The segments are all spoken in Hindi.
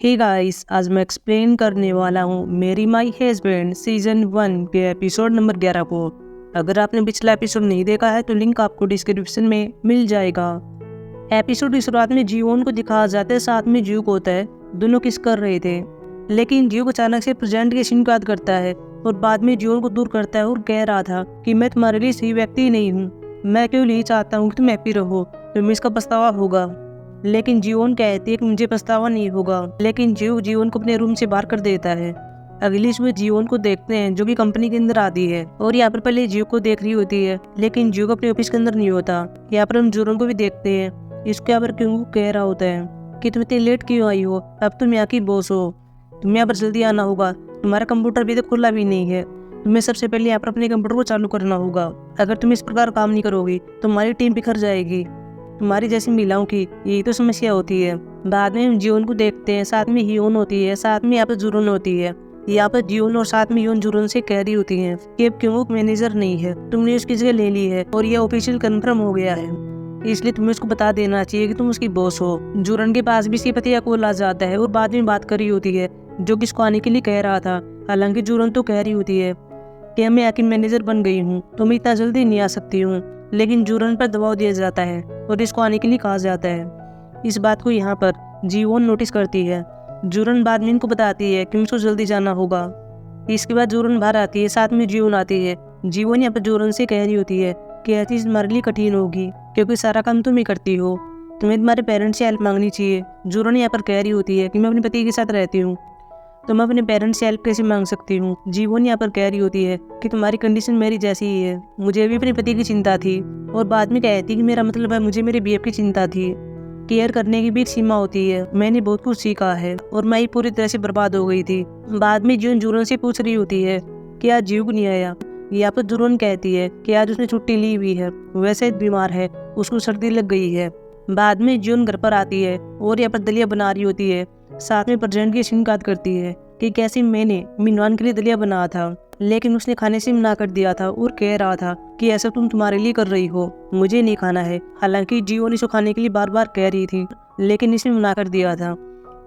हे गाइस, आज मैं एक्सप्लेन करने वाला हूँ मेरी माई हस्बैंड सीजन 1 के एपिसोड नंबर 11 को। अगर आपने पिछला एपिसोड नहीं देखा है तो लिंक आपको डिस्क्रिप्शन में मिल जाएगा। एपिसोड की शुरुआत में जीवन को दिखाया जाता है, साथ में जीव को होता है। दोनों किस कर रहे थे, लेकिन जीव अचानक से प्रेजेंट के सीन को याद करता है और बाद में जीवन को दूर करता है और कह रहा था कि मैं तुम्हारे लिए सही व्यक्ति नहीं हूँ। मैं केवल यही चाहता हूँ कि तुम हैप्पी रहो, तुम्हें इसका पछतावा होगा। लेकिन जीवन कहती है कि मुझे पछतावा नहीं होगा, लेकिन जीवन को अपने रूम से बाहर कर देता है। अगली सुबह जीवन को देखते हैं जो कि कंपनी के अंदर आती है और यहाँ पर पहले जीव को देख रही होती है, लेकिन जीव अपने ऑफिस के अंदर नहीं होता। यहाँ पर हम जीवन को भी देखते हैं। इसके यहाँ पर क्यों कह रहा होता है कि तुम इतनी लेट क्यों आई हो, अब तुम यहाँ की बॉस हो, तुम्हें यहाँ पर जल्दी आना होगा, तुम्हारा कंप्यूटर भी तो खुला भी नहीं है, तुम्हें सबसे पहले यहाँ पर अपने कंप्यूटर को चालू करना होगा। अगर तुम इस प्रकार काम नहीं करोगी तो हमारी टीम बिखर जाएगी। तुम्हारी जैसी महिलाओं की यही तो समस्या होती है। बाद में हम जीवन को देखते हैं, साथ में हियोन होती है, साथ में यहाँ पर जुरन होती है। यहाँ पर जीवन और साथ में हियोन जुरन से कह रही होती है कि अब क्यों वो मैनेजर नहीं है, तुमने उसकी जगह ले ली है और यह ऑफिशियल कंफर्म हो गया है, इसलिए तुम्हें उसको बता देना चाहिए कि तुम उसकी बॉस हो। जुरन के पास भी इसकी पति का कॉल आ जाता है और बाद में बात कर रही होती है जो कि इसको आने के लिए कह रहा था। हालांकि जुरन तो कह रही होती है कि मैं आखिर मैनेजर बन गई हूँ तो मैं इतना जल्दी नहीं आ सकती हूँ, लेकिन जुरन पर दबाव दिया जाता है और इसको आने के लिए कहा जाता है। इस बात को यहाँ पर जीवन नोटिस करती है। जुरन बाद में इनको बताती है कि मुझको जल्दी जाना होगा। इसके बाद जुरन बाहर आती है, साथ में जीवन आती है। जीवन यहाँ पर जुरन से कह रही होती है कि यह चीज़ तुम्हारे लिए कठिन होगी क्योंकि सारा काम तुम ही करती हो, तुम्हें तुम्हारे पेरेंट्स से हेल्प मांगनी चाहिए। जुरन यहाँ पर कह रही होती है कि मैं अपने पति के साथ रहती हूँ तो मैं अपने पेरेंट्स से हेल्प कैसे मांग सकती हूँ। जीवन यहाँ पर कह रही होती है कि तुम्हारी कंडीशन मेरी जैसी ही है, मुझे भी अपने पति की चिंता थी। और बाद में कहती कि मेरा मतलब है मुझे मेरे बीएफ की चिंता थी। केयर करने की भी एक सीमा होती है, मैंने बहुत कुछ सीखा है और मैं ही पूरी तरह से बर्बाद हो गई थी। बाद में जीवन जुरन से पूछ रही होती है कि आज जीव नहीं आया। यहाँ पर जुरन कहती है कि आज उसने छुट्टी ली हुई है, वैसे बीमार है, उसको सर्दी लग गई है। बाद में जीवन घर पर आती है और यहाँ पर दलिया बना रही होती है, साथ में प्रेजेंट की शिकायत करती है कि कैसे मैंने मीनवान के लिए दलिया बनाया था, लेकिन उसने खाने से मना कर दिया था और कह रहा था कि ऐसा तुम तुम्हारे लिए कर रही हो, मुझे नहीं खाना है। हालांकि जीवन इसको खाने के लिए बार बार कह रही थी, लेकिन इसने मना कर दिया था।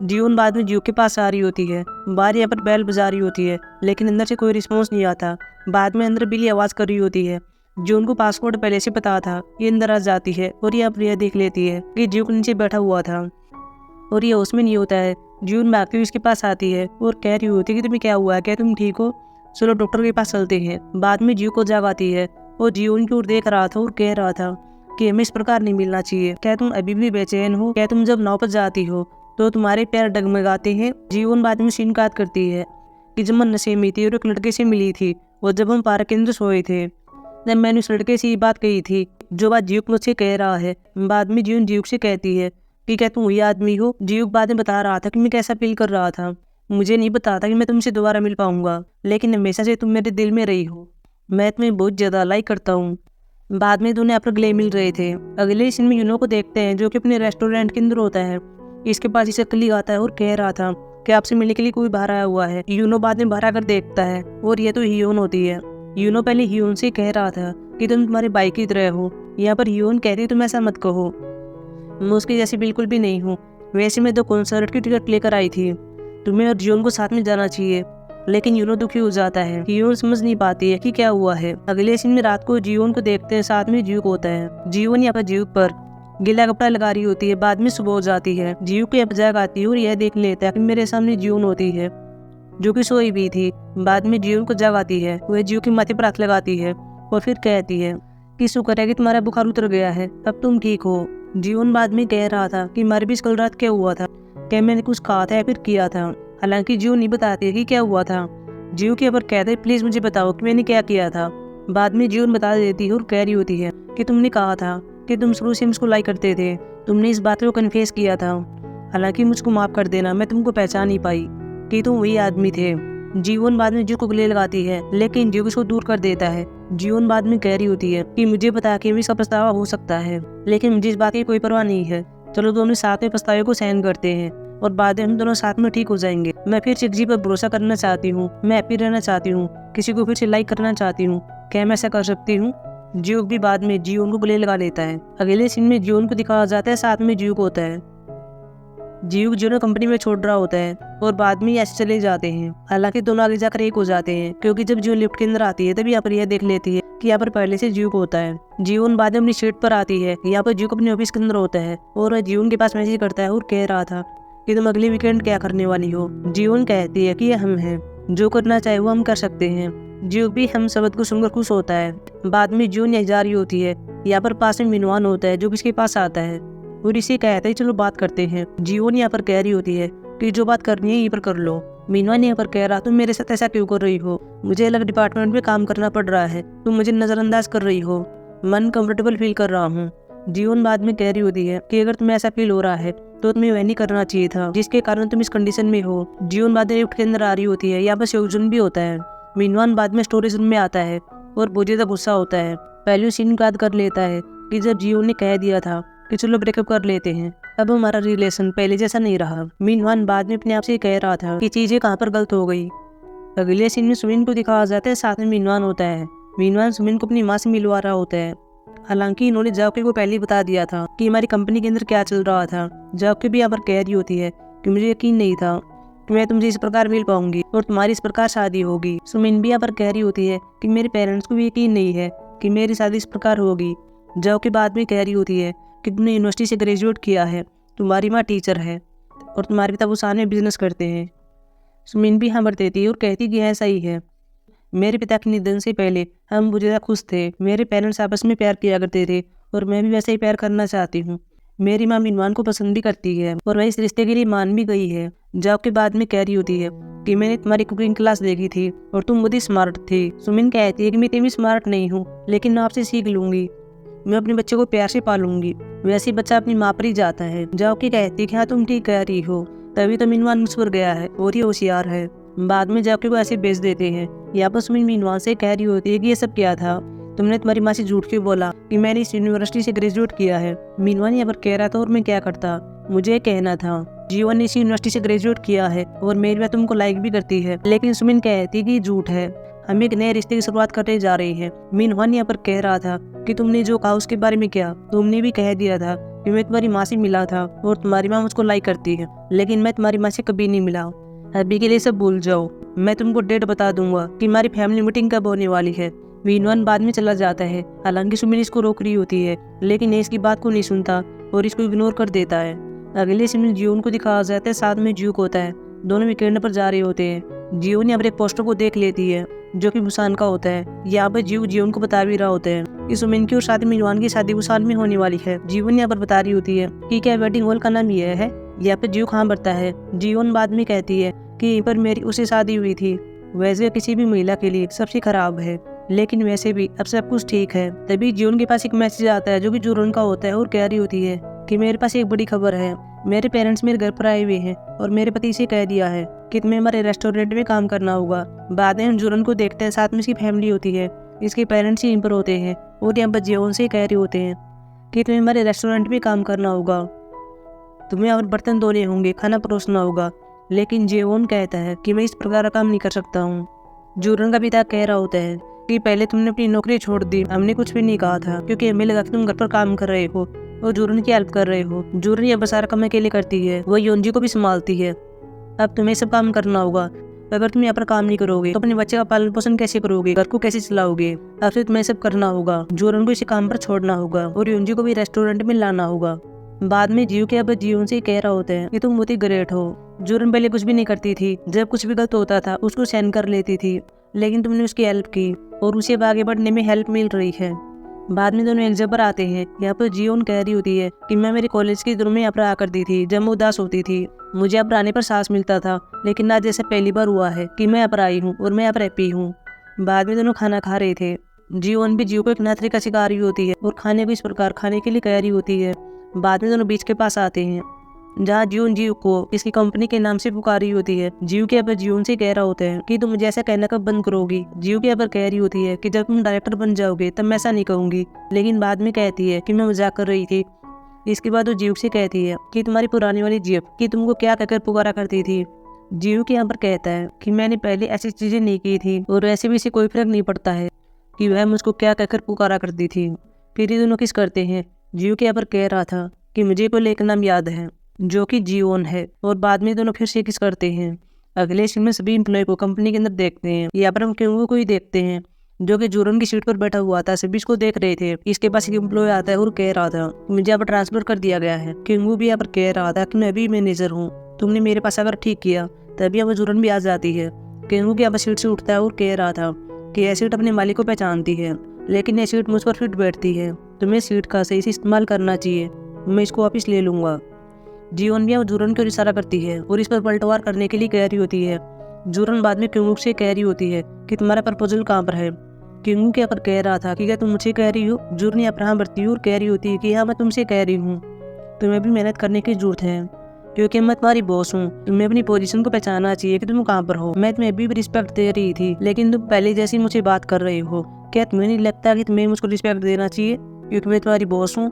जीवन बाद में जीव के पास आ रही होती है, बाहर यहाँ पर बैल बजा रही होती है, लेकिन अंदर से कोई रिस्पॉन्स नहीं आता। बाद में अंदर बिल्ली आवाज़ कर रही होती है। जीवन को पासपोर्ट पहले से पता था। ये अंदर आ जाती है और यह प्रिया देख लेती है कि जीव के नीचे बैठा हुआ था और ये उसमें नहीं होता है। जीवन भागती हुई इसके पास आती है और कह रही होती है कि तुम्हें क्या हुआ है, क्या तुम ठीक हो, चलो डॉक्टर के पास चलते हैं। बाद में जीव को जाग आती है और जीवन की ओर देख रहा था और कह रहा था कि हमें इस प्रकार नहीं मिलना चाहिए, क्या तुम अभी भी बेचैन हो, क्या तुम जब नाव पर जाती हो तो तुम्हारे पैर डगमगाते हैं। जीवन बाद में शिकायत करती है कि जब मैं नशे में थी और एक लड़के से मिली थी और जब हम पार्क के अंदर सोए थे तब मैंने उस लड़के से ये बात कही थी जो बात जीव मुझसे कह रहा है। बाद में जीवन जीव से कहती है कि क्या तुम वही आदमी हो। जीव बाद में बता रहा था कि मैं कैसा फील कर रहा था, मुझे नहीं पता था कि मैं तुमसे दोबारा मिल पाऊंगा, लेकिन हमेशा से तुम मेरे दिल में रही हो, मैं तुम्हें बहुत ज़्यादा लाइक करता हूँ। बाद में दोनों अपने गले मिल रहे थे। अगले सीन में यूनो को देखते हैं जो कि अपने रेस्टोरेंट के अंदर होता है। इसके पास इसे कली आता है और कह रहा था कि आपसे मिलने के लिए कोई बाहर आया हुआ है। यूनो बाद में बाहर आकर देखता है और यह तो हियोन होती है। यूनो पहले हियोन से कह रहा था कि तुम तुम्हारे भाई की तरह हो। यहाँ पर हियोन कहती तुम ऐसा मत कहो, मैं उसकी जैसी बिल्कुल भी नहीं हूँ, वैसे मैं 2 कॉन्सर्ट की टिकट लेकर आई थी, तुम्हें और जीवन को साथ में जाना चाहिए। लेकिन यूनो दुखी हो जाता है, यूनो समझ नहीं पाती है कि क्या हुआ है। अगले सीन में रात को जीवन को देखते हैं, साथ में जीव को होता है। जीवन यहाँ पर जीव पर गीला कपड़ा लगा रही होती है। बाद में सुबह हो जाती है, जीव को यहाँ पर जाग आती है और यह देख लेता है कि मेरे सामने जीवन होती है जो कि सोई भी थी। बाद में जीवन को जाग आती है, वह जीव के माथे पर हाथ लगाती है और फिर कहती है कि शुक्र है कि तुम्हारा बुखार उतर गया है, अब तुम ठीक हो। जीवन बाद में कह रहा था कि हमारे बीच कल रात क्या हुआ था, क्या मैंने कुछ कहा था या फिर किया था। हालांकि जीव नहीं बताती कि क्या हुआ था। जीव के ऊपर कहते प्लीज मुझे बताओ कि मैंने क्या किया था। बाद में जीवन बता देती है और कह रही होती है कि तुमने कहा था कि तुम शुरू से मुझको लाइक करते थे, तुमने इस बात को कन्फेस किया था। हालांकि मुझको माफ कर देना, मैं तुमको पहचान नहीं पाई कि तुम वही आदमी थे। जीवन बाद में जीव को गले लगाती है, लेकिन जीव उसको दूर कर देता है। जीवन बाद में कह रही होती है कि मुझे पता कि इसका पछतावा हो सकता है, लेकिन मुझे इस बात की कोई परवाह नहीं है, चलो दोनों साथ में पछतावे को सहन करते हैं और बाद में हम दोनों साथ में ठीक हो जाएंगे। मैं फिर से किसी पर भरोसा करना चाहती हूँ, मैं हैप्पी रहना चाहती हूँ, किसी को फिर से लाइक करना चाहती हूँ, क्या मैं ऐसा कर सकती हूँ। जीव भी बाद में जीवन को गले लगा लेता है। अगले सीन में जीवन को दिखाया जाता है, साथ में जीव को होता है। जीव जीवन कंपनी में छोड़ रहा होता है और बाद में ऐसे चले जाते हैं। हालांकि दोनों आगे जाकर एक हो जाते हैं, क्योंकि जब जीवन लिफ्ट के अंदर आती है तभी यहाँ पर यह देख लेती है कि यहाँ पर पहले से जीव होता है। जीवन बाद में अपनी सीट पर आती है। यहाँ पर जीव अपने ऑफिस के अंदर होता है और वह जीवन के पास मैसेज करता है और कह रहा था कि तुम अगले वीकेंड क्या करने वाली हो। जीवन कहती है कि ये हम हैं, जो करना चाहे वो हम कर सकते हैं। जीव भी हम शब्द को सुनकर खुश होता है। बाद में जीवन यहाँ जा रही होती है। यहाँ पर पास में मीनवान होता है जो किसके पास आता है और इसे कहता है चलो बात करते हैं। जीवन यहाँ पर कह रही होती है कि जो बात करनी है यहीं पर कर लो। मीनवान यहाँ पर कह रहा तुम मेरे साथ ऐसा क्यों कर रही हो, मुझे अलग डिपार्टमेंट में काम करना पड़ रहा है, तुम मुझे नजरअंदाज कर रही हो, मन कंफर्टेबल फील कर रहा हूँ। जीवन बाद में कह रही होती है कि अगर तुम्हें ऐसा फील हो रहा है तो तुम्हें वह नहीं करना चाहिए था जिसके कारण तुम इस कंडीशन में हो। जीवन बाद में लिफ्ट के अंदर आ रही होती है। यहाँ पर शिवजुन भी होता है। मीनवान बाद में स्टोरेज रूम में आता है और बहुत ज्यादा गुस्सा होता है। पहले सीन याद कर लेता है कि जब जीवन ने कह दिया था कि चलो ब्रेकअप कर लेते हैं, अब हमारा रिलेशन पहले जैसा नहीं रहा। मीनवान बाद में अपने आप से कह रहा था कि चीजें कहाँ पर गलत हो गई। अगले सीन में सुमिन को दिखाया जाता है, साथ में मीनवान होता है। मीनवान सुमिन को अपनी माँ से मिलवा रहा होता है। हालांकि इन्होंने जाओके को पहले ही बता दिया था कि हमारी कंपनी के अंदर क्या चल रहा था। जाओके भी यहाँ पर कह रही होती है कि मुझे यकीन नहीं था कि मैं तुमसे इस प्रकार मिल पाऊंगी और तुम्हारी इस प्रकार शादी होगी। सुमिन भी यहाँ पर कह रही होती है कि मेरे पेरेंट्स को भी यकीन नहीं है कि मेरी शादी इस प्रकार होगी। जाओके बाद में कह रही होती है कि तुमने यूनिवर्सिटी से ग्रेजुएट किया है, तुम्हारी माँ टीचर है और तुम्हारे पिता बुसान में बिजनेस करते हैं। सुमिन भी हाँ भर देती है और कहती कि ऐसा ही है। मेरे पिता के निधन से पहले हम बहुत ज़्यादा खुश थे। मेरे पेरेंट्स आपस में प्यार किया करते थे और मैं भी वैसे ही प्यार करना चाहती हूँ। मेरी माँ मीनवान को पसंद भी करती है और वह इस रिश्ते के लिए मान भी गई है। जॉब के बाद में कह रही होती है कि मैंने तुम्हारी कुकिंग क्लास देखी थी और तुम बहुत ही स्मार्ट थी। सुमिन कहती है कि मैं इतनी भी स्मार्ट नहीं हूँ, लेकिन मैं आपसे सीख लूंगी, मैं अपने बच्चे को प्यार से पालूंगी। वैसे ही बच्चा अपनी माँ पर ही जाता है। जॉब की कहती है कि हाँ तुम ठीक कह रही हो, तभी तो मीनवान मुझ पर गया है और ये होशियार है। बाद में जाके को ऐसे बेच देते हैं। यहाँ पर सुमिन मीनवान से कह रही होती है कि ये सब क्या था, तुमने तुम्हारी माँ से झूठ क्यों बोला कि मैंने इस यूनिवर्सिटी से ग्रेजुएट किया है। मीनवान यहाँ पर कह रहा था और मैं क्या करता, मुझे कहना था जीवन ने इस यूनिवर्सिटी से ग्रेजुएट किया है और मेरी माँ तुमको लाइक भी करती है। लेकिन सुमिन कहती है कि झूठ है, हम एक नए रिश्ते की शुरुआत करने जा रहे हैं। मीनवान यहाँ पर कह रहा था कि तुमने जो कहा उसके बारे में क्या, तुमने भी कह दिया था कि मैं तुम्हारी माँ से मिला था और तुम्हारी माँ मुझको लाइक करती है, लेकिन मैं तुम्हारी माँ से कभी नहीं मिला। अभी के लिए सब भूल जाओ, मैं तुमको डेट बता दूंगा कि हमारी फैमिली मीटिंग कब होने वाली है। मीनवान बाद में चला जाता है। हालांकि सुमिन इसको रोक रही होती है, लेकिन ये इसकी बात को नहीं सुनता और इसको इग्नोर कर देता है। अगले सीन में जीवन को दिखाया जाता है, साथ में ज्यूक होता है। दोनों वीकेंड पर जा रहे होते हैं। जीवन यहाँ पर एक पोस्टर को देख लेती है जो कि बुसान का होता है। यहाँ पर जीवन को बता भी रहा होता है कि सुमिन की और साथ में मीनवान की शादी बुसान में होने वाली है। जीवन यहाँ पर बता रही होती है कि क्या वेडिंग हॉल का नाम यह है। यहाँ पे जीव कहाँ बढ़ता है। जीवन बाद में कहती है कि यहीं पर मेरी उससे शादी हुई थी। वैसे किसी भी महिला के लिए सबसे खराब है, लेकिन वैसे भी अब सब कुछ ठीक है। तभी जीवन के पास एक मैसेज आता है जो कि जुरन का होता है और कह रही होती है कि मेरे पास एक बड़ी खबर है। मेरे पेरेंट्स मेरे घर पर आए हुए हैं और मेरे पति से कह दिया है कि तुम्हें हमारे रेस्टोरेंट में काम करना होगा। बाद में हम जुरन को देखते हैं, साथ में इसकी फैमिली होती है, इसके पेरेंट्स यहीं पर होते हैं और यहाँ पर जीवन से कह रहे होते हैं कि तुम्हें हमारे रेस्टोरेंट में काम करना होगा, तुम्हें और बर्तन धोने होंगे, खाना परोसना होगा। लेकिन जेवोन कहता है कि मैं इस प्रकार का काम नहीं कर सकता हूँ। जूरन का पिता कह रहा होता है कि पहले तुमने अपनी नौकरी छोड़ दी, हमने कुछ भी नहीं कहा था, क्योंकि हमें लगा कि तुम घर पर काम कर रहे हो और जूरन की हेल्प कर रहे हो। जूरन यह सारा काम अकेले करती है, वो योनजी को भी संभालती है। अब तुम्हें सब काम करना होगा। अगर तुम यहाँ पर काम नहीं करोगे तो अपने बच्चे का पालन पोषण कैसे करोगे, घर को कैसे चलाओगे। अब से तुम्हें सब करना होगा। जूरन को इसी काम पर छोड़ना होगा और योनजी को भी रेस्टोरेंट में लाना होगा। बाद में जीव के अब जीवन से कह रहा होता है कि तुम बहुत ही ग्रेट हो। जूरन पहले कुछ भी नहीं करती थी, जब कुछ भी गलत होता था उसको सहन कर लेती थी, लेकिन तुमने उसकी हेल्प की और उसे अब आगे बढ़ने में हेल्प मिल रही है। बाद में दोनों एक जगह पर आते हैं। यहाँ पर जीवन कह रही होती है कि मैं मेरे कॉलेज के दिनों में यहाँ पर आ करती थी, जब मैं उदास होती थी मुझे यहाँ पर आने पर सांस मिलता था, लेकिन आज जैसे पहली बार हुआ है कि मैं यहाँ पर आई हूँ और मैं यहाँ पर हैप्पी हूँ। बाद में दोनों खाना खा रहे थे। जीवन भी जीव को एक नया का सिखा रही होती है और खाने को इस प्रकार खाने के लिए कह रही होती है। बाद में दोनों बीच के पास आते हैं जहाँ जीवन जीव को इसकी कंपनी के नाम से पुकारी होती है। जीव के अब जीवन से कह रहा होता है कि तुम मुझे ऐसा कहना कब बंद करोगी। जीव के अब कह रही होती है कि जब तुम डायरेक्टर बन जाओगे तब मैं ऐसा नहीं कहूंगी, लेकिन बाद में कहती है कि मैं मजाक कर रही थी। इसके बाद वो जीव से कहती है कि तुम्हारी पुरानी वाली जीव कि तुमको क्या कहकर पुकारा करती थी। जीव के यहाँ पर कहता है कि मैंने पहले ऐसी चीजें नहीं की थी और वैसे भी इसे कोई फर्क नहीं पड़ता है कि वह मुझको क्या कहकर पुकारा करती थी। फिर ये दोनों किस करते हैं। जीव के यहाँ पर कह रहा था कि मुझे कोई एक नाम याद है, जो कि जीवन है, और बाद में दोनों फिर से किस करते हैं। अगले सीन में सभी एम्प्लॉय को कंपनी के अंदर देखते हैं। यहाँ पर हम क्यों को ही देखते हैं जो कि जूरन की सीट पर बैठा हुआ था। सभी इसको देख रहे थे। इसके पास एक एम्प्लॉय आता है और कह रहा था मुझे यहाँ पर ट्रांसफर कर दिया गया है। किंगू भी यहाँ पर कह रहा था कि मैं भी मैनेजर हूँ, तुमने मेरे पास अगर ठीक किया तभी यहाँ पर जूरन भी आ जाती है। किंगू की यहाँ पर सीट से उठता है और कह रहा था कि यह सीट अपने मालिक को पहचानती है, लेकिन यह सीट मुझ पर फिट बैठती है, तुम्हें सीट का सही से इस्तेमाल करना चाहिए, मैं इसको वापिस ले लूंगा। जीवन भी जूरन को इशारा करती है और इस पर पलटवार करने के लिए कह रही होती है। जूरन बाद में किंगू से कह रही होती है कि तुम्हारा प्रपोजल कहाँ पर है। किंगू के पर कह रहा था कि क्या तुम मुझे कह रही हो। जूरन यहाँ पर हाँ भरती है और कह रही होती है कि हाँ मैं तुमसे कह रही हूँ, तुम्हें भी मेहनत करने की जरूरत है, क्योंकि मैं तुम्हारी बॉस हूँ। तुम्हें अपनी पोजीशन को पहचानना चाहिए कि तुम कहाँ पर हो। मैं तुम्हें अभी भी रिस्पेक्ट दे रही थी, लेकिन तुम पहले जैसी मुझे बात कर रहे हो। क्या तुम्हें नहीं लगता कि तुम्हें मुझको रिस्पेक्ट देना चाहिए क्योंकि मैं तुम्हारी बॉस हूँ।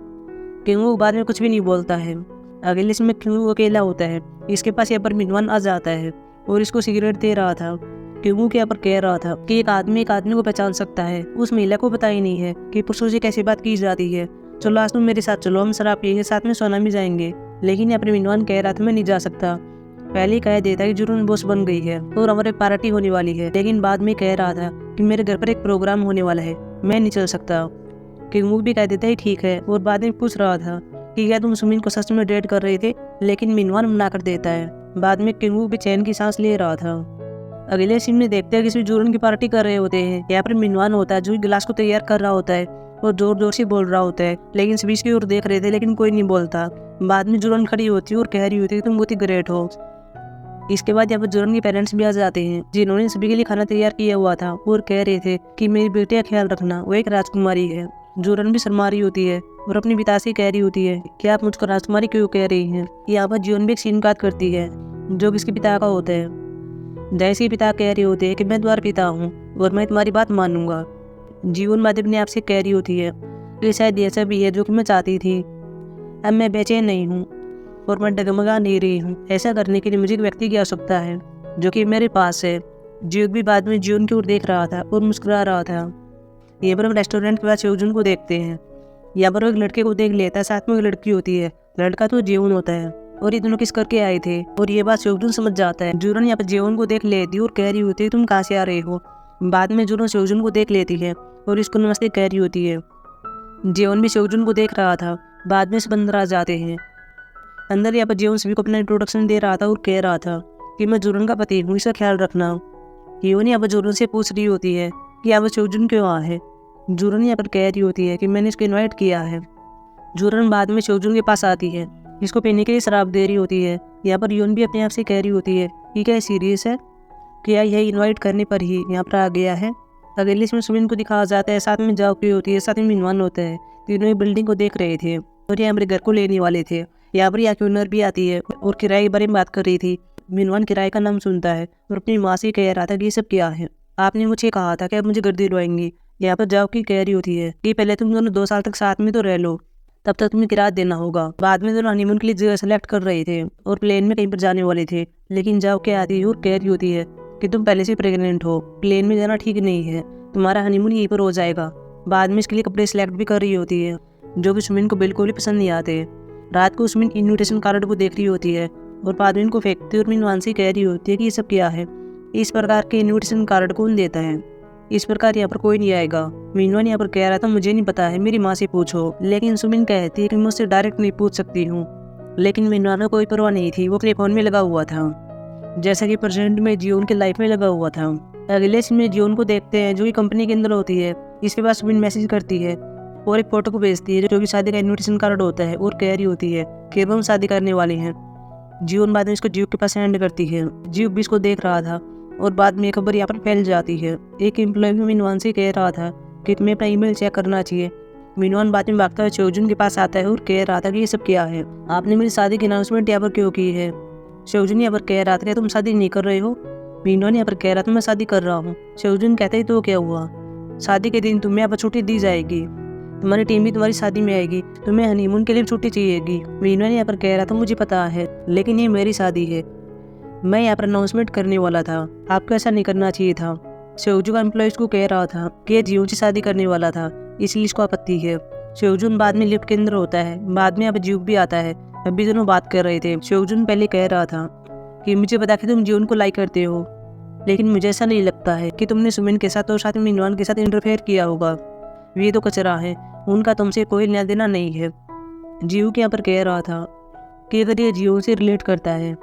किंगू बाद में कुछ भी नहीं बोलता है। अगले लिस्ट में किंगू अकेला होता है। इसके पास यहाँ पर मिनवान आ जाता है और इसको सिगरेट दे रहा था। किंगू के यहाँ पर कह रहा था कि एक आदमी को पहचान सकता है, उस महिला को पता ही नहीं है कि पुरुषों से कैसी बात की जाती है। चलो आज तुम मेरे साथ चलो, हम शराब पिएंगे, साथ में सोना भी जाएंगे। लेकिन यहाँ पर मिनवान कह रहा था मैं नहीं जा सकता। पहले कह देता कि जूरन बॉस बन गई है और हमारे पार्टी होने वाली है, लेकिन बाद में कह रहा था कि मेरे घर पर एक प्रोग्राम होने वाला है, मैं नहीं चल सकता। किंगू भी कह देता है ठीक है, और बाद में पूछ रहा था कि क्या तुम सुमिन को सच में डेट कर रहे थे, लेकिन मिनवान मना कर देता है। बाद में किंगू भी चैन की सांस ले रहा था। अगले सीन में देखते हैं कि जूरन की पार्टी कर रहे होते हैं। यहाँ पर मिनवान होता है जो गिलास को तैयार कर रहा होता है और जोर जोर से बोल रहा होता है, लेकिन सभी इसकी ओर देख रहे थे लेकिन कोई नहीं बोलता। बाद में जूरन खड़ी होती है और कह रही होती है तुम बहुत ही ग्रेट हो। इसके बाद यहाँ पर जूरन के पेरेंट्स भी आ जाते हैं जिन्होंने सभी के लिए खाना तैयार किया हुआ था और कह रहे थे कि मेरी बेटी का ख्याल रखना, वो एक राजकुमारी है। जूरन भी शर्मा रही होती है और अपनी पिता से कह रही होती है कि आप मुझको राजकुमारी क्यों कह रही हैं। यहाँ पर जीवन भी एक सीन काट करती है जो किसके पिता का होता है। जैसे पिता कह रही होती है कि मैं तुम्हारा पिता हूँ और मैं तुम्हारी बात मानूंगा। जीवन बाद अपने आप से कह रही होती है कि शायद ये सब भी है जो कि मैं चाहती थी। अब मैं बेचैन नहीं हूँ और मैं डगमगा नहीं रही हूँ। ऐसा करने के लिए मुझे एक व्यक्ति की आवश्यकता है जो कि मेरे पास है। जीवन भी बाद में जीवन की ओर देख रहा था और मुस्कुरा रहा था। यहाँ पर हम रेस्टोरेंट के बाद शिवजून को देखते हैं। यहाँ पर वो एक लड़के को देख लेता है, साथ में एक लड़की होती है। लड़का तो जीवन होता है और ये दोनों किस करके आए थे और ये बात शिवजून समझ जाता है। जूरन यहाँ पर जीवन को देख लेती है और कह रही होती है तुम कहाँ से आ रहे हो। बाद में जूरन शिवजून को देख लेती है और इसको नमस्ते कह रही होती है। जीवन भी शिवजून को देख रहा था। बाद में सब अंदर आ जाते हैं। अंदर यहाँ पर जीवन सभी को अपना इंट्रोडक्शन दे रहा था और कह रहा था कि मैं जूरन का पति हूँ, इसका ख्याल रखना। जीवन यहाँ पर जूरन से पूछ रही होती है कि यहाँ पर शिवजून क्यों आया है। जूरन यहाँ पर कह रही होती है कि मैंने इसको इनवाइट किया है। जूरन बाद में शिवजून के पास आती है, इसको पीने के लिए शराब दे रही होती है। यहाँ पर यून भी अपने आप से कह रही होती है कि क्या सीरियस है, क्या यह इनवाइट करने पर ही यहाँ पर आ गया है। अगले इसमें सुमिन को दिखाया जाता है, साथ में जाओ की होती है, साथ में मिनवान होता है। तीनों एक बिल्डिंग को देख रहे थे और यहाँ हमारे घर को लेने वाले थे। यहाँ पर यहाँ की ओनर भी आती है और किराए के बारे में बात कर रही थी। मिनवान किराए का नाम सुनता है और अपनी माँ से कह रहा था कि ये सब क्या है, आपने मुझे कहा था कि आप मुझे घर दिलवाएंगी। यहाँ पर जाओ की कह रही होती है कि पहले तुम दोनों 2 साल तक साथ में तो रह लो, तब तक तुम्हें किराया देना होगा। बाद में दोनों हनीमून के लिए जगह सेलेक्ट कर रहे थे और प्लेन में कहीं पर जाने वाले थे, लेकिन जाओ के आती है और कह रही होती है कि तुम पहले से प्रेग्नेंट हो, प्लेन में जाना ठीक नहीं है, तुम्हारा हनीमून यहीं पर हो जाएगा। बाद में इसके लिए कपड़े सेलेक्ट भी कर रही होती है जो कि सुमिन को बिल्कुल भी पसंद नहीं आते। रात को सुमिन इन्विटेशन कार्ड को देख रही होती है और बाद में इनको फेंकती है और मिनवान से कह रही होती है कि ये सब क्या है, इस प्रकार के इन्विटेशन कार्ड कौन देता है, इस प्रकार यहाँ पर कोई नहीं आएगा। मिनवान यहाँ पर कह रहा था मुझे नहीं पता है, मेरी माँ से पूछो। लेकिन सुमिन कहती है कि मुझसे डायरेक्ट नहीं पूछ सकती हूँ। लेकिन मिनवान को कोई परवाह नहीं थी, वो अपने फोन में लगा हुआ था जैसा कि प्रेजेंट में जीवन के लाइफ में लगा हुआ था। अगले सीन में जीवन को देखते हैं जो कि कंपनी के अंदर होती है। इसके बाद सुमिन मैसेज करती है और एक फोटो को भेजती है जो कि शादी का इन्विटेशन कार्ड होता है और कह रही होती है कि हम शादी करने वाले हैं। जीवन बाद में इसको जीव के पास सेंड करती है। जीव भी इसको देख रहा था और बाद में खबर यहाँ पर फैल जाती है। एक एम्प्लॉय में मिनवान से कह रहा था कि तुम्हें अपना ईमेल चेक करना चाहिए। मिनवान बाद में भागता हुआ शिवजून के पास आता है और कह रहा था कि ये सब क्या है, आपने मेरी शादी की अनाउंसमेंट यहाँ पर क्यों की है। शिवजून यहाँ पर कह रहा था कि तुम शादी नहीं कर रहे हो। मिनवान यहाँ पर कह रहा था मैं शादी कर रहा हूँ। शिवजून कहते ही तो क्या हुआ, शादी के दिन तुम्हें यहाँ पर छुट्टी दी जाएगी, तुम्हारी टीम भी तुम्हारी शादी में आएगी, तुम्हें हनीमून के लिए छुट्टी चाहिएगी। मिनवान यहाँ पर कह रहा था मुझे पता है, लेकिन ये मेरी शादी है, मैं यहाँ पर अनाउंसमेंट करने वाला था, आपको ऐसा नहीं करना चाहिए था। शिवजू का एम्प्लॉइज को कह रहा था कि ये जीव से शादी करने वाला था, इसलिए इसको आपत्ति है। शिवजून बाद में लिफ्ट के अंदर होता है। बाद में यहाँ पर जीव भी आता है। अभी दोनों बात कर रहे थे। सेokjun पहले कह रहा था कि मुझे पता कि तुम जीवन को लाइक करते हो, लेकिन मुझे ऐसा नहीं लगता है कि तुमने सुमिन के साथ और साथ में मिनवान के साथ इंटरफेयर किया होगा। ये तो कचरा है, उनका तुमसे कोई लेना देना नहीं है। जीव के यहाँ पर कह रहा था कि अगर ये जीव से रिलेट करता है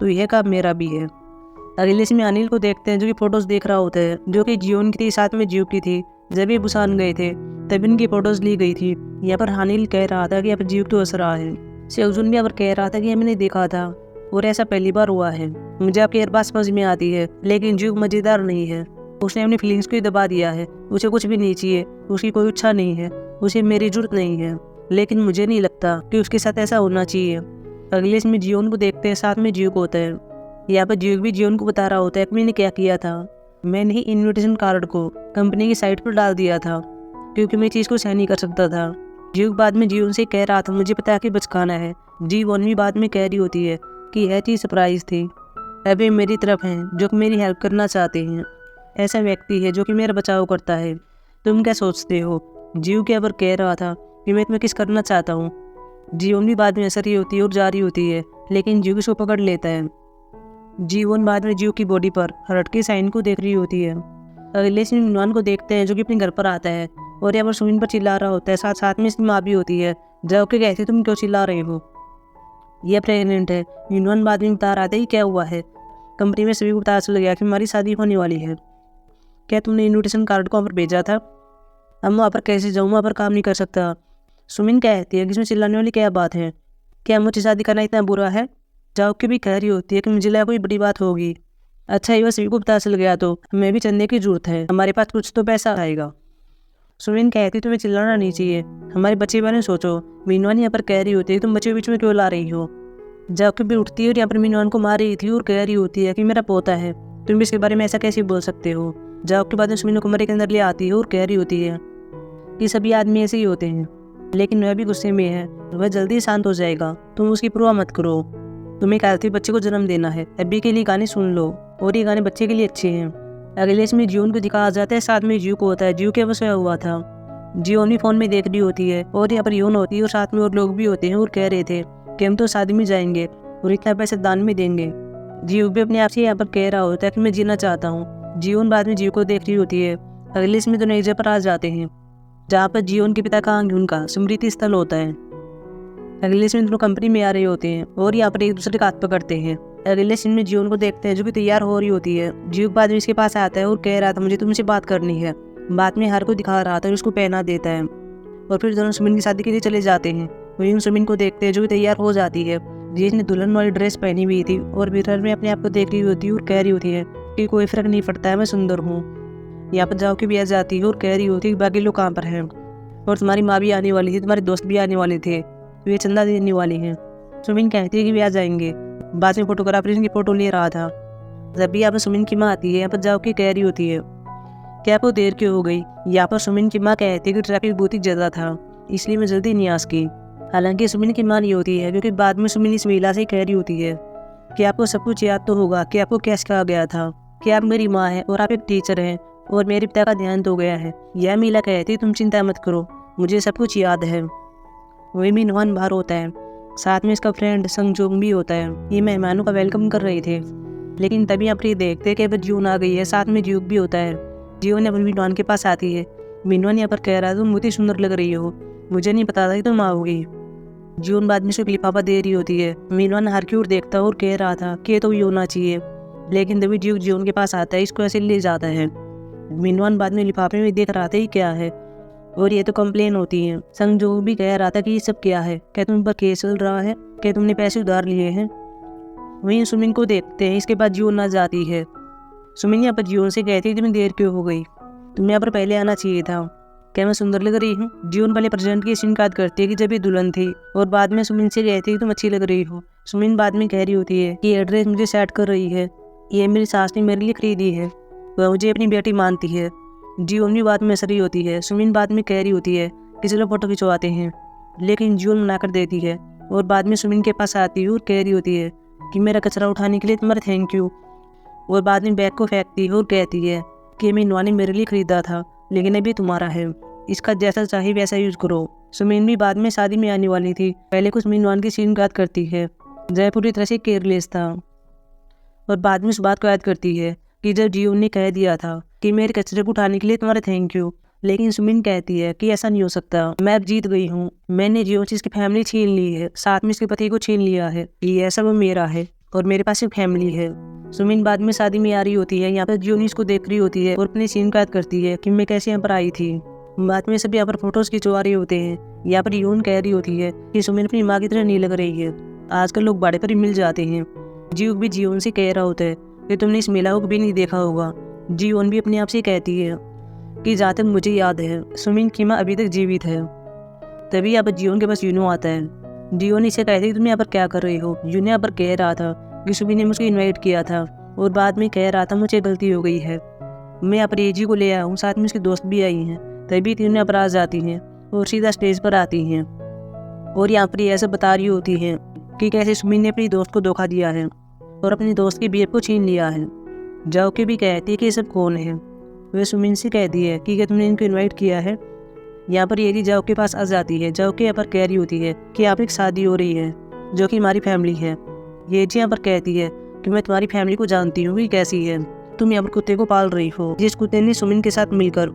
तो यह काम मेरा भी है। अगले सीन में अनिल को देखते हैं जो कि फोटोज देख रहा होता है, जो कि जीवन की थी, साथ में जीव की थी। जब ये बुसान गए थे तब इनकी फोटोज ली गई थी। यहाँ पर अनिल कह रहा था कि यहाँ पर जीव तो हंस रहा है। सेokjun भी यहाँ पर कह रहा था कि मैंने देखा था और ऐसा पहली बार हुआ है। मुझे आपकी हर बात समझ में आती है, लेकिन जीव मजेदार नहीं है। उसने अपनी फीलिंग्स को ही दबा दिया है। उसे कुछ भी नहीं चाहिए, उसकी कोई इच्छा नहीं है, उसे मेरी जरूरत नहीं है। लेकिन मुझे नहीं लगता कि उसके साथ ऐसा होना चाहिए। अगले इसमें जीवन को देखते हैं, साथ में जीव को होता है। यहाँ पर जीव भी जीवन को बता रहा होता है कि मैंने क्या किया था। मैंने ही इन्विटेशन कार्ड को कंपनी की साइट पर डाल दिया था क्योंकि मैं चीज़ को सहन नहीं कर सकता था। जीव बाद में जीवन से कह रहा था मुझे पता है कि बचकाना है। जीवन भी बाद में कह रही होती है कि यह चीज़ सरप्राइज थी। अभी मेरी तरफ हैं जो कि मेरी हेल्प करना चाहते हैं। ऐसा व्यक्ति है जो कि मेरा बचाव करता है। तुम क्या सोचते हो? जीव के अबर कह रहा था कि मैं तुम्हें किस करना चाहता हूँ। जीवन भी बाद में असर ही होती है और जा रही होती है, लेकिन जीव उसको पकड़ लेता है। जीवन बाद में जीव की बॉडी पर हर्ट के साइन को देख रही होती है। अगले सीन मिनवान को देखते हैं जो कि अपने घर पर आता है और यहाँ पर सुमिन पर चिल्ला रहा होता है। साथ साथ में इसकी माँ भी होती है। जब के कहते तुम क्यों चिल्ला रहे हो, यह प्रेग्नेंट है। मिनवान बाद में बता रहा था कि क्या हुआ है। कंपनी में सभी को पता चल गया कि हमारी शादी होने वाली है। क्या तुमने इन्विटेशन कार्ड को वहाँ पर भेजा था? अब वहाँ पर कैसे जाऊँ, वहाँ पर काम नहीं कर सकता। सुमिन कहती है कि इसमें चिल्लाने वाली क्या बात है, क्या मुझे शादी करना इतना बुरा है? जाओ की भी कह रही होती है कि मुझे लगा कोई बड़ी बात होगी। अच्छा ये सभी को पता चल गया तो हमें भी चंदे की जरूरत है, हमारे पास कुछ तो पैसा आएगा। सुमिन कहती तुम्हें चिल्लाना नहीं चाहिए, हमारे बच्चे के बारे में सोचो। मीनवान यहाँ पर कह रही होती है तुम बच्चे बीच में क्यों ला रही हो। जाके भी उठती है और यहाँ पर मीनवान को मार रही थी और कह रही होती है कि मेरा पोता है, तुम भी इसके बारे में ऐसा कैसे बोल सकते हो। जाओ के बाद में सुमिन को कमरे के अंदर ले आती है और कह रही होती है कि सभी आदमी ऐसे ही होते हैं, लेकिन वह भी गुस्से में है, वह जल्दी शांत हो जाएगा, तुम उसकी परवाह मत करो। तुम्हें एक आखिरी बच्चे को जन्म देना है, अभी के लिए गाने सुन लो और ये गाने बच्चे के लिए अच्छे हैं। अगले इसमें जीवन को दिखाया जाता है, साथ में जीव को होता है। जीव के बस हुआ था। जीवन भी फोन में देख रही होती है और यहाँ पर यून होती है और साथ में और लोग भी होते हैं और कह रहे थे कि हम तो शादी में जाएंगे और इतना पैसा दान में देंगे। जीव भी अपने आप से यहाँ पर कह रहा होता है कि मैं जीना चाहता हूँ। जीवन बाद में जीव को देख रही होती है। अगले इसमें दोनों एक जगह पर आ जाते हैं जहाँ पर जीवन के पिता का उनका स्मृति स्थल होता है। अगले सीन दोनों कंपनी में आ रहे होते हैं और यहाँ पर एक दूसरे का हाथ पकड़ते हैं। अगले सीन में जीवन को देखते हैं जो कि तैयार हो रही होती है। जीव बाद में इसके पास आता है और कह रहा था मुझे तुमसे बात करनी है। बाद में हार को दिखा रहा था और उसको पहना देता है और फिर दोनों सुमिन की शादी के लिए चले जाते हैं। वहीं सुमिन को देखते हैं जो कि तैयार हो जाती है, जिसने दुल्हन वाली ड्रेस पहनी हुई थी और मिरर में अपने आप को देख रही होती है और कह रही होती है कि कोई फर्क नहीं पड़ता है, मैं सुंदर हूँ। यहाँ पर जाओ के भी आ जाती है और कह रही होती है बाकी लोग कहाँ पर हैं और तुम्हारी माँ भी आने वाली थी, तुम्हारे दोस्त भी आने वाले थे, तो ये चंदा देने वाली हैं। सुमिन कहती है कि वे आ जाएंगे। बाद में फोटोग्राफर इनकी फोटो ले रहा था। जब भी यहाँ पर सुमिन की माँ आती है, यहाँ पर जाओ के कह रही होती है क्या आपको देर क्यों हो गई। यहाँ पर सुमिन की माँ कहती है कि ट्रैफिक बहुत ही ज़्यादा था, इसलिए मैं जल्दी नहीं आ सकी। हालांकि सुमिन की माँ नहीं होती है, क्योंकि बाद में सुमिन इस महिला से कह रही होती है कि आपको सब कुछ याद तो होगा कि आपको क्या सिखाया गया था, कि आप मेरी माँ हैं और आप एक टीचर हैं और मेरे पिता का ध्यान तो गया है। यह महिला कहती है तुम चिंता मत करो, मुझे सब कुछ याद है। वही भी नोहन बाहर होता है, साथ में इसका फ्रेंड संगजोंग भी होता है। ये मेहमानों का वेलकम कर रहे थे, लेकिन तभी आप ये देखते कि अब जून आ गई है, साथ में जूक भी होता है। जीवन अपनी मिनवान के पास आती है। मिनवान यहाँ पर कह रहा है तुम बहुत ही सुंदर लग रही हो, मुझे नहीं पता था कि तुम आओगी। जीवन बाद में उसको लिफाफा दे रही होती है। मिनवान हर की ओर देखता और कह रहा था कि ये तो ये होना चाहिए, लेकिन तभी जीव जीवन के पास आता है, इसको ऐसे ले जाता है। मिनवान बाद में लिफाफे में देख रहा था ये क्या है और ये तो कंप्लेन होती है। संगजोग भी कह रहा था कि ये सब क्या है, क्या तुम पर केस चल रहा है, क्या तुमने पैसे उधार लिए हैं। वहीं सुमिन को देखते हैं, इसके बाद जीवन आ जाती है। सुमिन यहाँ पर जीवन से कहती है तुम्हें देर क्यों हो गई, तुम्हें यहाँ पर पहले आना चाहिए था, क्या मैं सुंदर लग रही हूँ। जीवन पहले प्रेजेंट की शिकायत करती है कि जब ये दुल्हन थी और बाद में सुमिन से कहती है कि तुम अच्छी लग रही हो। सुमिन बाद में कह रही होती है कि ये ड्रेस मुझे सेट कर रही है, ये मेरी सास ने मेरे लिए खरीदी है, वह मुझे अपनी बेटी मानती है। जीवन भी बाद में हंस रही होती है। सुमिन बाद में कह रही होती है कि चलो फोटो खिंचवाते हैं, लेकिन जीवन मना कर देती है और बाद में सुमिन के पास आती है और कह रही होती है कि मेरा कचरा उठाने के लिए तुम्हारा थैंक यू। और बाद में बैग को फेंकती है और कहती है कि मिनवान ने मेरे लिए खरीदा था, लेकिन अभी तुम्हारा है, इसका जैसा चाहे वैसा यूज़ करो। सुमिन भी बाद में शादी में आने वाली थी। पहले कुछ सुमिन की सीन को याद करती है। जय पूरी तरह से केयरलेस था और बाद में उस बात को याद करती है कि जब जियो ने कह दिया था कि मेरे कचरे को उठाने के लिए तुम्हारा थैंक यू, लेकिन सुमिन कहती है कि ऐसा नहीं हो सकता, मैं अब जीत गई हूँ। मैंने जियो से इसकी फैमिली छीन ली है, साथ में इसके पति को छीन लिया है, ये सब मेरा है और मेरे पास एक फैमिली है। सुमिन बाद में शादी में आ रही होती है। यहाँ पर जियो इसको देख रही होती है और अपने सीन को याद करती है कि मैं कैसे यहाँ पर आई थी। बाद में सब यहाँ पर फोटोज खिंचवा रहे होते हैं। यहाँ पर यून कह रही होती है कि सुमिन अपनी माँ की तरह नहीं लग रही है, आजकल लोग बाड़े पर ही मिल जाते हैं। जियो भी जियोन से कह रहा होता है कि तुमने इस महिला को कभी नहीं देखा होगा। जियोन भी अपने आप से कहती है कि जहाँ तक मुझे याद है सुमिन की माँ अभी तक जीवित है। तभी यहाँ पर जियोन के पास यूनो आता है। जियोन इसे कहती है तुम यहाँ पर क्या कर रही हो। यूनो यहाँ पर कह रहा था कि सुमिन ने मुझको इन्वाइट किया था और बाद में कह रहा था मुझे गलती हो गई है, मैं यहाँ पर एजी को ले आया हूँ, साथ में उसके दोस्त भी आई हैं। तभी तीनों यहाँ पर आ जाती हैं और सीधा स्टेज पर आती हैं और यहाँ पर ऐसा बता रही होती हैं कि कैसे सुमिन ने अपनी दोस्त को धोखा दिया है और अपने दोस्त के बीएफ को छीन लिया है। जाओ के भी कहती है कि ये सब कौन है। वे सुमिन से कहती है कि क्या तुमने इनको इनवाइट किया है। यहाँ पर ये जाओ के पास आ जाती है। जाओ के यहाँ पर कह रही होती है कि आप एक शादी हो रही है जो कि हमारी फैमिली है। ये जी यहाँ पर कहती है कि मैं तुम्हारी फैमिली को जानती हूँ कि कैसी है, तुम यहाँ पर कुत्ते को पाल रही हो जिस कुत्ते ने सुमिन के साथ मिलकर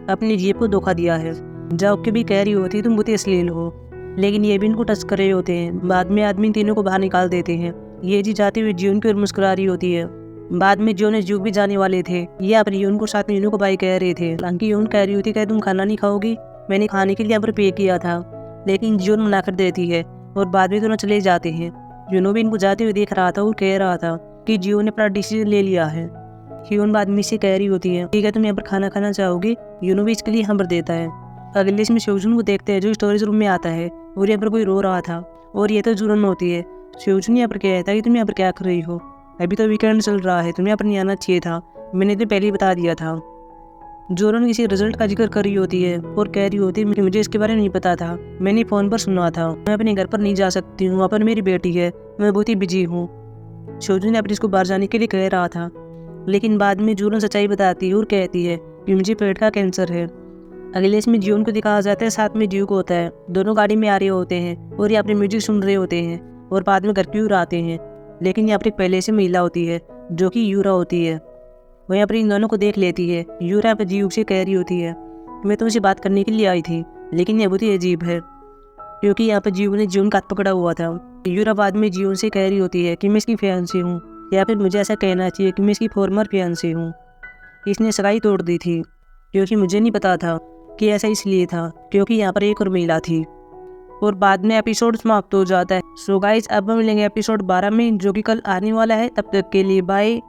अपनी जीप को धोखा दिया है। जाओ के भी कह रही होती है तुम बहुत अश्लील हो, लेकिन ये भी इनको टच कर रहे होते हैं। बाद में आदमी तीनों को बाहर निकाल देते हैं। ये जी जाते हुए जियोन की ओर मुस्कुरा रही होती है। बाद में जो ने जुग भी जाने वाले थे, ये अपनी यून को साथ में यूनो को बाई कह रहे थे। हालांकि यून कह रही होती है तुम खाना नहीं खाओगी, मैंने खाने के लिए यहाँ पर पे किया था, लेकिन जियोन मना कर देती है और बाद में दोनों चले जाते हैं। यूनो भी इनको जाते हुए देख रहा था और कह रहा था कि जियो ने अपना डिसीजन ले लिया है। यून बाद में से कह रही होती है ठीक है तुम यहाँ पर खाना खाना चाहोगी। यूनो भी इसके लिए यहाँ पर देता है। अगले इसमें शोजुन को देखते हैं जो स्टोरेज रूम में आता है और यहाँ पर कोई रो रहा था और ये तो जुनन होती है। शोजुन यहाँ पर कहता है कि तुम यहाँ पर क्या कर रही हो, अभी तो वीकेंड चल रहा है, तुम्हें यहाँ पर नहीं आना चाहिए था, मैंने तो पहले ही बता दिया था। जोरन किसी रिजल्ट का जिक्र कर रही होती है और कह रही होती है कि मुझे इसके बारे में नहीं पता था, मैंने फ़ोन पर सुना था, मैं अपने घर पर नहीं जा सकती हूँ, वहाँ पर मेरी बेटी है, मैं बहुत ही बिजी हूँ। शोजुन ने अपने इसको बाहर जाने के लिए कह रहा था, लेकिन बाद में जोरन सच्चाई बताती है और कहती है कि मुझे पेट का कैंसर है। अगले इसमें जियोन को दिखाया जाता है, साथ में ड्यूक होता है। दोनों गाड़ी में आ रहे होते हैं और ये अपने म्यूजिक सुन रहे होते हैं और बाद में घर की ओर आते हैं। लेकिन यहाँ पर एक पहले से महिला होती है जो कि यूरा होती है। वो यहाँ पर इन दोनों को देख लेती है। यूरा पर जियोन से कह रही होती है मैं तुमसे बात करने के लिए आई थी, लेकिन यह बहुत ही अजीब है क्योंकि यहाँ पर जियोन ने जियोन का हाथ पकड़ा हुआ था। यूरा बाद में जियोन से कह रही होती है कि मैं इसकी फियांसी हूँ, या फिर मुझे ऐसा कहना चाहिए कि मैं इसकी फॉर्मर फियांसी हूँ। इसने सगाई तोड़ दी थी क्योंकि मुझे नहीं पता था कि ऐसा इसलिए था क्योंकि यहाँ पर एक और महिला थी। और बाद में एपिसोड समाप्त हो जाता है। सो गाइस अब हम मिलेंगे एपिसोड 12 में जो कि कल आने वाला है। तब तक के लिए बाय।